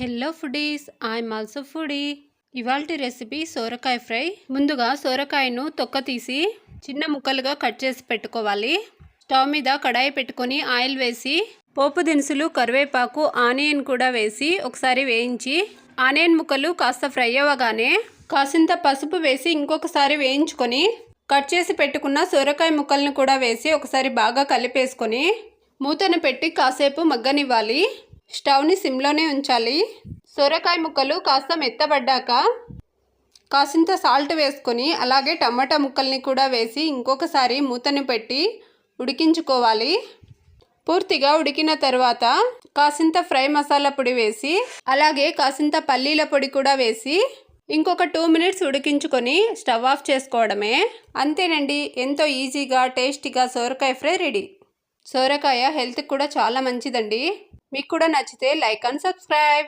Hello foodies, I'm also foodie. ఇవాల్టి recipe సోరకాయ fry. ముందుగా సోరకాయను తొక్క తీసి చిన్న ముక్కలుగా కట్ చేసి పెట్టుకోవాలి. స్టవ్ మీద కడాయి పెట్టుకొని ఆయిల్ వేసి పోపు దినుసులు, కరివేపాకు, ఆనియన్ కూడా వేసి ఒకసారి వేయించి ఆనియన్ ముక్కలు కాస్త ఫ్రై అవ్వగానే కాసింత పసుపు వేసి ఇంకొకసారి వేయించుకొని కట్ చేసి పెట్టుకున్న సోరకాయ ముక్కలను కూడా వేసి ఒకసారి బాగా కలిపేసుకొని మూతను పెట్టి కాసేపు మగ్గనివ్వాలి. స్టవ్ని సిమ్లోనే ఉంచాలి. సొరకాయ ముక్కలు కాస్త మెత్తబడ్డాక కాసింత సాల్ట్ వేసుకొని అలాగే టమాటా ముక్కల్ని కూడా వేసి ఇంకొకసారి మూతను పెట్టి ఉడికించుకోవాలి. పూర్తిగా ఉడికిన తర్వాత కాసింత ఫ్రై మసాలా పొడి వేసి అలాగే కాసింత పల్లీల పొడి కూడా వేసి ఇంకొక 2 మినిట్స్ ఉడికించుకొని స్టవ్ ఆఫ్ చేసుకోవడమే. అంతేనండి, ఎంతో ఈజీగా టేస్టీగా సోరకాయ ఫ్రై రెడీ. సోరకాయ హెల్త్కి కూడా చాలా మంచిదండి. మీకు కూడా నచ్చితే లైక్ అండ్ సబ్స్క్రైబ్.